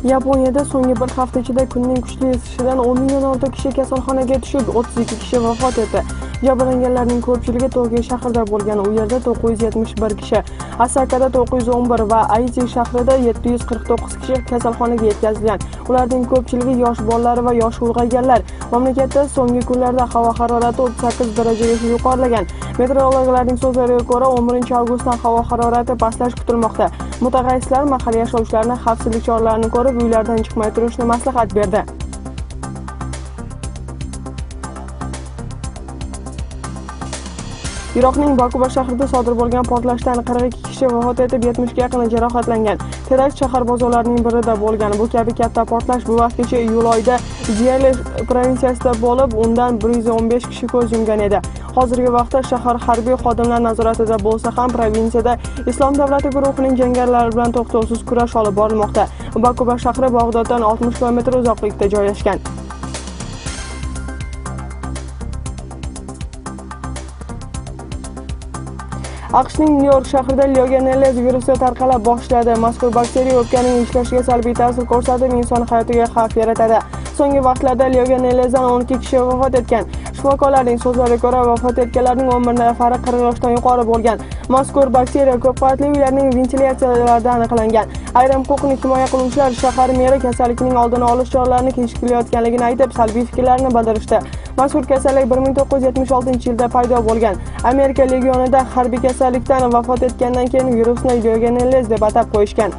Yaponiyada so'nggi bir hafta ichida kunning kuchli isishidan 10 mingdan ortiq kishi kasalxonaga tushib, 32 kishi vafot etdi. Jabrlanganlarning ko'pchiligi Tokio shahrida bo'lgan. U yerda 971 kishi, Osakada 911 va Aichi shahrida 749 kishi kasalxonaga yetkazilgan. Ularning ko'pchiligi yosh bolalar va yosh ulg'ayganlar. Mamlakatda so'nggi kunlarda havo harorati 38 darajagacha yuqorilagan. Meteorologlarning so'zlariga ko'ra, 11-avgustdan havo harorati pastlash kutilmoqda. Mutaxassislar mahalliy yashovchilarni xavfsizlik choralarini ko'rib, uylardan chiqmay turishni maslahat berdi. Iroqning Bakuba shahrida sodir bo'lgan portlashdan 42 kishi vafot etib, 70 ga yaqini jarohatlangan. Terakt shahar bozorlarining birida bo'lgan. Bu kabi katta portlash bu vaqtgacha iyul oyida Diyali provinsiyasida bo'lib, undan 115 kishi ko'z yumgan edi. Hozirgi vaqtda shahar harbiy xodimlar nazoratida bo'lsa ham, provinsiyada Islom davlati guruhining jangarilar bilan to'xtovsiz kurash olib borilmoqda. Bakuba shahri Bag'doddan 60 km uzoqlikda joylashgan. AQShning Nyu-York shahrida legionellez virusi tarqala boshladi. Mazkur bakteriya o'pkaning ishlashiga salbiy ta'sir ko'rsatib, inson hayotiga xavf yaratadi. So'nggi vaqtlarda legionellezdan 12 kishi vafot etgan. Shifokorlarning so'zlariga ko'ra, vafot etganlarning 11 nafari 40 yoshdan yuqori bo'lgan. Mazkur bakteriya ko'p qavatli uylarning ventilyatsiyalarida aniqlangan. Ayrim huquqni himoya qiluvchilar shahar meri kasallikning oldini olish choralarini kechiktirilayotganligini aytib, salbiy fikrlarni bildirishdi. Mazkur kasallik 1976-yilda paydo bo'lgan. Amerika legionida harbiy kasallikdan vafot etgandan keyin virusni legionellez deb atab qo'yishgan.